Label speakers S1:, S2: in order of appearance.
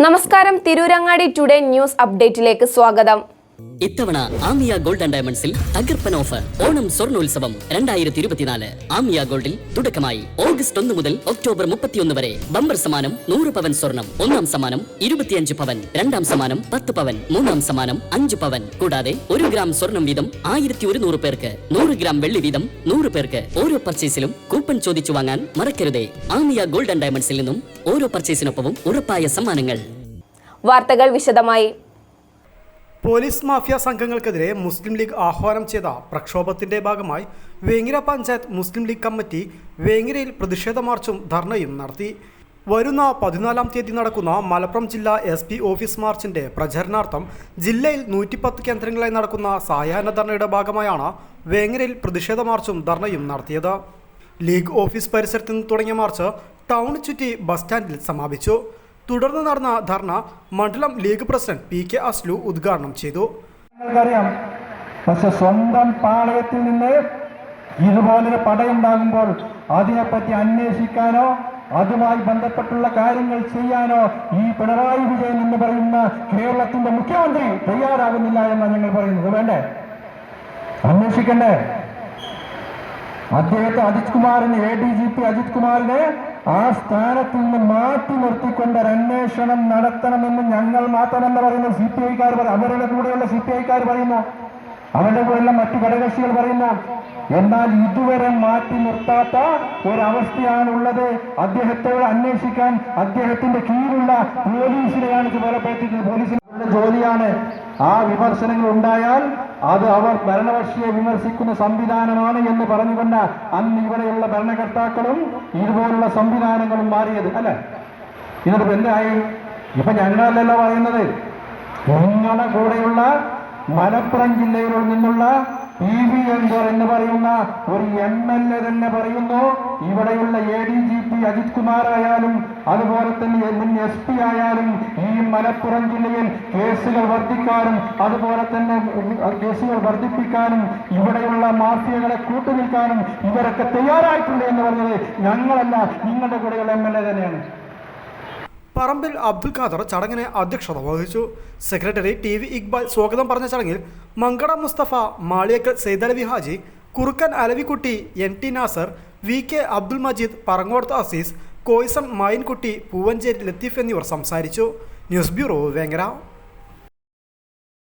S1: നമസ്കാരം, Tirurangadi today news അപ്ഡേറ്റിലേക്ക് സ്വാഗതം.
S2: ഇത്തവണ ആമിയ ഗോൾഡ് ആൻഡ് ഡയമണ്ട്സിൽ തകർപ്പൻ ഓഫർ ഓണം സ്വർണ്ണോത്സവം 2024. ആമിയ ഗോൾഡിൽ തുടക്കമായി ഓഗസ്റ്റ് 1 മുതൽ ഒക്ടോബർ 31 വരെ ബമ്പർ സമ്മാനം 100 പവൻ സ്വർണം, ഒന്നാം സമ്മാനം 25 പവൻ, രണ്ടാം സമ്മാനം 10 പവൻ, മൂന്നാം സമ്മാനം 5 പവൻ. കൂടാതെ 1 ഗ്രാം സ്വർണം വീതം 1100 പേർക്ക്, 100 ഗ്രാം വെള്ളി വീതം 100 പേർക്ക്. ഓരോ പർച്ചേസിലും കൂപ്പൺ ചോദിച്ചു വാങ്ങാൻ മറക്കരുതേ. ആമിയ ഗോൾഡ് ആൻഡ് ഡയമണ്ട്സിൽ നിന്നും ഓരോ പർച്ചേസിനൊപ്പവും ഉറപ്പായ സമ്മാനങ്ങൾ.
S1: വാർത്തകൾ വിശദമായി.
S3: പോലീസ് മാഫിയ സംഘങ്ങൾക്കെതിരെ മുസ്ലിം ലീഗ് ആഹ്വാനം ചെയ്ത പ്രക്ഷോഭത്തിന്റെ ഭാഗമായി വേങ്ങര പഞ്ചായത്ത് മുസ്ലിം ലീഗ് കമ്മിറ്റി വേങ്ങരയിൽ പ്രതിഷേധ മാർച്ചും ധർണയും നടത്തി. വരുന്ന 14-ാം തീയതി നടക്കുന്ന മലപ്പുറം ജില്ലാ SP ഓഫീസ് മാർച്ചിന്റെ പ്രചരണാർത്ഥം ജില്ലയിൽ 110 കേന്ദ്രങ്ങളായി നടക്കുന്ന സായാഹ്ന ധർണയുടെ ഭാഗമായാണ് വേങ്ങരയിൽ പ്രതിഷേധ മാർച്ചും ധർണയും നടത്തിയത്. ലീഗ് ഓഫീസ് പരിസരത്ത് നിന്ന് തുടങ്ങിയ മാർച്ച് ടൗൺ ചുറ്റി ബസ് സ്റ്റാൻഡിൽ സമാപിച്ചു. തുടർന്ന് നടന്ന ധർണ മണ്ഡലം ലീഗ് പ്രസിഡന്റ് PK അസ്ലു ഉദ്ഘാടനം ചെയ്തു.
S4: നിങ്ങൾക്കറിയാം, പക്ഷെ സ്വന്തം പാളയത്തിൽ നിന്ന് ഇതുപോലൊരു പടയുണ്ടാകുമ്പോൾ അതിനെപ്പറ്റി അന്വേഷിക്കാനോ അതുമായി ബന്ധപ്പെട്ടുള്ള കാര്യങ്ങൾ ചെയ്യാനോ ഈ പിണറായി വിജയൻ എന്ന് പറയുന്ന കേരളത്തിന്റെ മുഖ്യമന്ത്രി തയ്യാറാകുന്നില്ല എന്നാണ് ഞങ്ങൾ പറയുന്നത്. വേണ്ടേ? അന്വേഷിക്കണ്ടേ? അദ്ദേഹത്തെ അജിത് കുമാറിനെ, ADGP അജിത് കുമാറിനെ ആ സ്ഥാനത്ത് നിന്ന് മാറ്റി നിർത്തിക്കൊണ്ട് ഒരു അന്വേഷണം നടത്തണമെന്ന് ഞങ്ങൾ മാത്രമെന്ന് പറയുന്ന CPI-ക്കാർ, അവരുടെ കൂടെയുള്ള CPI-ക്കാർ പറയുന്നു, അവരുടെ കൂടെയുള്ള മറ്റു ഘടകകക്ഷികൾ പറയുന്നു. എന്നാൽ ഇതുവരെ മാറ്റി നിർത്താത്ത ഒരവസ്ഥയാണുള്ളത്. അദ്ദേഹത്തെ അന്വേഷിക്കാൻ അദ്ദേഹത്തിന്റെ കീഴിലുള്ള പോലീസിനെയാണ് ചുമതലപ്പെടുത്തിയത്. പോലീസിന്റെ ജോലിയാണ്. ആ വിമർശനങ്ങൾ ഉണ്ടായാൽ അത് അവർ ഭരണകക്ഷിയെ വിമർശിക്കുന്ന സംവിധാനമാണ് എന്ന് പറഞ്ഞുകൊണ്ട് അന്ന് ഇവിടെയുള്ള ഭരണകർത്താക്കളും ഇതുപോലുള്ള സംവിധാനങ്ങളും മാറിയത് അല്ലെ. ഇതിനിപ്പോ എന്തായി? ഇപ്പൊ ഞങ്ങളല്ലല്ലോ പറയുന്നത്, നിങ്ങളുടെ കൂടെയുള്ള മലപ്പുറം ജില്ലയിൽ നിന്നുള്ള PV അൻവർ എന്ന് പറയുന്ന ഒരു MLA തന്നെ പറയുന്നു, ഇവിടെയുള്ള ADGP അജിത് കുമാർ ആയാലും അതുപോലെ തന്നെ മുൻ SP ആയാലും ഈ മലപ്പുറം ജില്ലയിൽ കേസുകൾ വർദ്ധിക്കാനും അതുപോലെ തന്നെ കേസുകൾ വർദ്ധിപ്പിക്കാനും ഇവിടെയുള്ള മാഫിയകളെ കൂട്ടുനിൽക്കാനും ഇവരൊക്കെ തയ്യാറായിട്ടുണ്ട് എന്ന് പറഞ്ഞത് ഞങ്ങളല്ല, നിങ്ങളുടെ കൂടെയുള്ള MLA തന്നെയാണ്.
S3: പറമ്പിൽ അബ്ദുൽ ഖാദർ ചടങ്ങിന് അധ്യക്ഷത വഹിച്ചു. സെക്രട്ടറി TV ഇക്ബാൽ സ്വാഗതം പറഞ്ഞ ചടങ്ങിൽ മങ്കട മുസ്തഫ, മാളിയക്കൽ സൈദലവി ഹാജി, കുറുക്കൻ അലവിക്കുട്ടി, NT നാസർ, VK അബ്ദുൽ മജീദ്, പറങ്ങോടത്ത് അസീസ്, കോയിസം മായിൻകുട്ടി, പൂവഞ്ചേരി ലത്തീഫ് എന്നിവർ സംസാരിച്ചു. News bureau, Vengara.